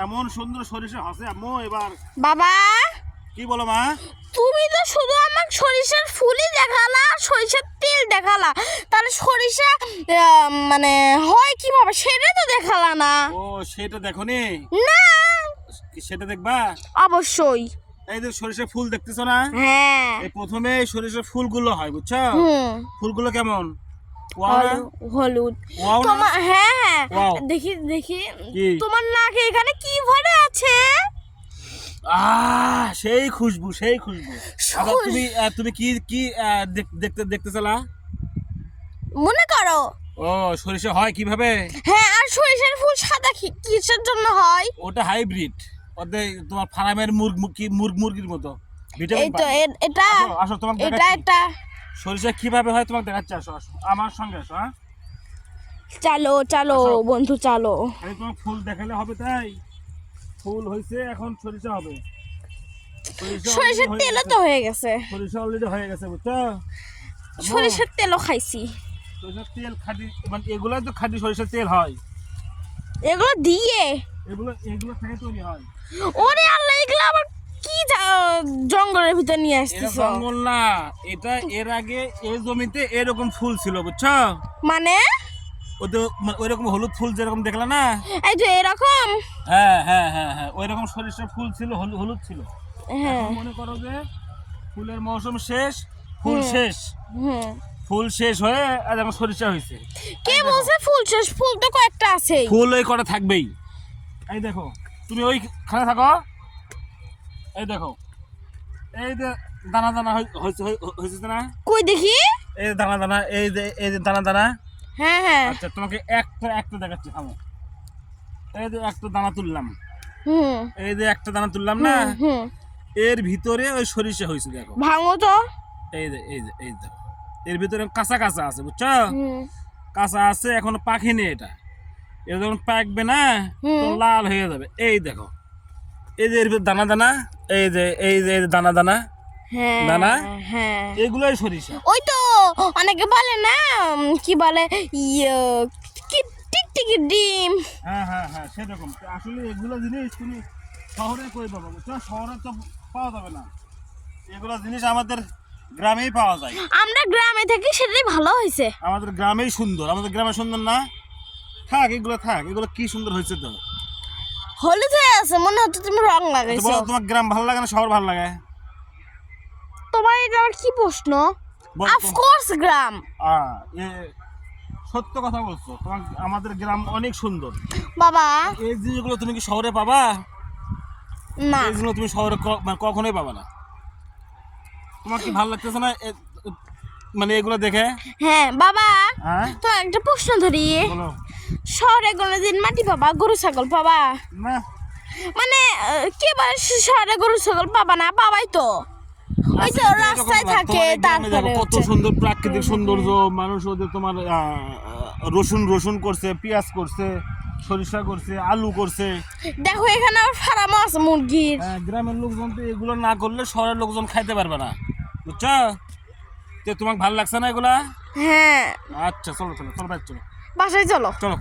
এমন সুন্দর সরিষা আছে আম্মু এবার। বাবা কি বলো মা? তুমি তো শুধু আমাকে সরিষার ফুলই দেখালা আর সরিষার তেল দেখালা, তাহলে সরিষা মানে হয় কিভাবে সেটা তো দেখালা না। ও সেটা দেখোনি? না সেটা দেখবা অবশ্যই। এই যে সরিষার ফুল দেখতেছো না? হ্যাঁ এই প্রথমে সরিষার ফুলগুলো হয় বুঝছো? ফুলগুলো কেমন? হলুদ। ওয়াও না? তোমার হ্যাঁ ওয়াও। দেখি দেখি কি? তোমার নাকে এখানে কি ভরে আছে? সেই খুশবু সেই খুশবু। আবার তুমি তুমি কি কি দেখতেছলা? মনে করো। ও সরিষা হয় কিভাবে? হ্যাঁ আর সরিষার ফুল সাদা কিসের জন্য হয়? ওটা হাইব্রিড, ওদের তোমার ফার্মের মুরগির মতো এই তো এটা আসো তোমাকে এটা দেখাচ্ছি এটা সরিষা কিভাবে হয় তোমাকে দেখাচ্ছি। আসো আসো আমার সঙ্গে আসো। হ্যাঁ চলো চলো বন্ধু চলো। এই তোমার ফুল দেখালে হবে তাই? ফুল হয়েছে এখন সরিষা হবে। সরিষার তেলও তো হয়ে গেছে। সরিষা অলরেডি হয়ে গেছে বুঝছো? সরিষার তেলও খাইছি। সরিষার তেল খাঁটি, মানে এগুলাই তো খাঁটি সরিষার তেল হয়। এগুলো দিয়ে এগুলো এগুলো থেকে তৈরি হয়। ওরে আল্লাহ, এগুলো আবার কি জঙ্গলের ভিতর নিয়ে এটা আসতেছ? জঙ্গল না, এটা এর আগে এই জমিতে এরকম ফুল ছিল বুঝছো? মানে ওদের ওই রকম হলুদ ফুল যেরকম দেখলা না? এই যে এরকম। হ্যাঁ হ্যাঁ হ্যাঁ হ্যাঁ ওই রকম সরিষার ফুল ছিল, হলুদ ছিল। হ্যাঁ এখন মনে করো যে ফুলের মৌসুম শেষ, ফুল শেষ, হুম। ফুল শেষ হয়ে আর এখন সরিষা হয়েছে। কে বলছে ফুল শেষ? ফুল তো কয়েকটা আছে। ফুল ওই কটা থাকবেই। এই দেখো তুমি ওইখানে থাকো, এই দেখো এই যে দানা দানা হয়েছে না? কই দেখি। এই দানা দানা, এই যে দানা দানা। হ্যাঁ হ্যাঁ আচ্ছা তোমাকে একটা একটা দেখাচ্ছি, থামো। এই যে একটা দানা তুললাম, হুম এই যে একটা দানা তুললাম না, হুম। এর ভিতরে ওই সরিষা হয়েছে দেখো। ভাঙো তো। এই দেখো এর ভিতরে কাঁচা কাঁচা আছে বুঝছো? কাঁচা আছে, এখনো পাকেনি। এটা যখন পাকবে না তো লাল হয়ে যাবে। এই দেখো এই যে এর ভিতরে দানা দানা, এই যে দানা দানা হ্যাঁ দানা, হ্যাঁ এগুলোই সরিষা। ওই তো অনেকে বলে না কি বলে ইয়ে কি টিকটিকি ডিম। হ্যাঁ হ্যাঁ হ্যাঁ সেরকম। আসলে এগুলো জিনিস তুমি শহরে কই পাবো বুঝছো? শহরে তো পাওয়া যাবে না। এগুলো জিনিস আমাদের গ্রামেই পাওয়া যায়। আমরা গ্রামে থাকি, সেটাই ভালো হয়েছে। আমাদের গ্রামেই সুন্দর, আমাদের গ্রামে সুন্দর না? থাক এগুলো থাক, এগুলো কি সুন্দর হয়েছে তো। হলুদ হয়ে আছে, মনে হচ্ছে তুমি রং লাগাইছো। বলো তোমার গ্রাম ভালো লাগে না শহর ভালো লাগে? তোমার এটা আবার কি প্রশ্ন? বলো তো। অফকোর্স গ্রাম। এ সত্য কথা বলছো, তোমার আমাদের গ্রাম অনেক সুন্দর। বাবা এই জিনিসগুলো তুমি কি শহরে পাবা? না এই জিনিসগুলো তুমি শহরে মানে কখনোই পাবা না। তোমার কি ভালো লাগতেছে না মানে এগুলো দেখে? হ্যাঁ বাবা হ্যাঁ তো একটা প্রশ্ন ধরি, বলো। শহরে কোনোদিন মাটি পাবা, গরু ছাগল পাবা? না মানে কে বলে শহরে গরু ছাগল পাবা না? পাবাই তো, ওই তো রাস্তায় থাকে। তারপরে কত সুন্দর প্রাকৃতিক সৌন্দর্য, মানুষ ওদের তোমার রসুন করছে, পেঁয়াজ করছে, সরিষা করছে, আলু করছে। দেখো এখানে আবার ফার্মও আছে মুরগির। গ্রামের লোকজন তো এগুলো না করলে শহরের লোকজন খাইতে পারবে না বুঝছো? তো তোমাকে ভালো লাগছে না এগুলা? হ্যাঁ আচ্ছা চলো চলো চলো ভাই চলো বাসায় চলো। চলো।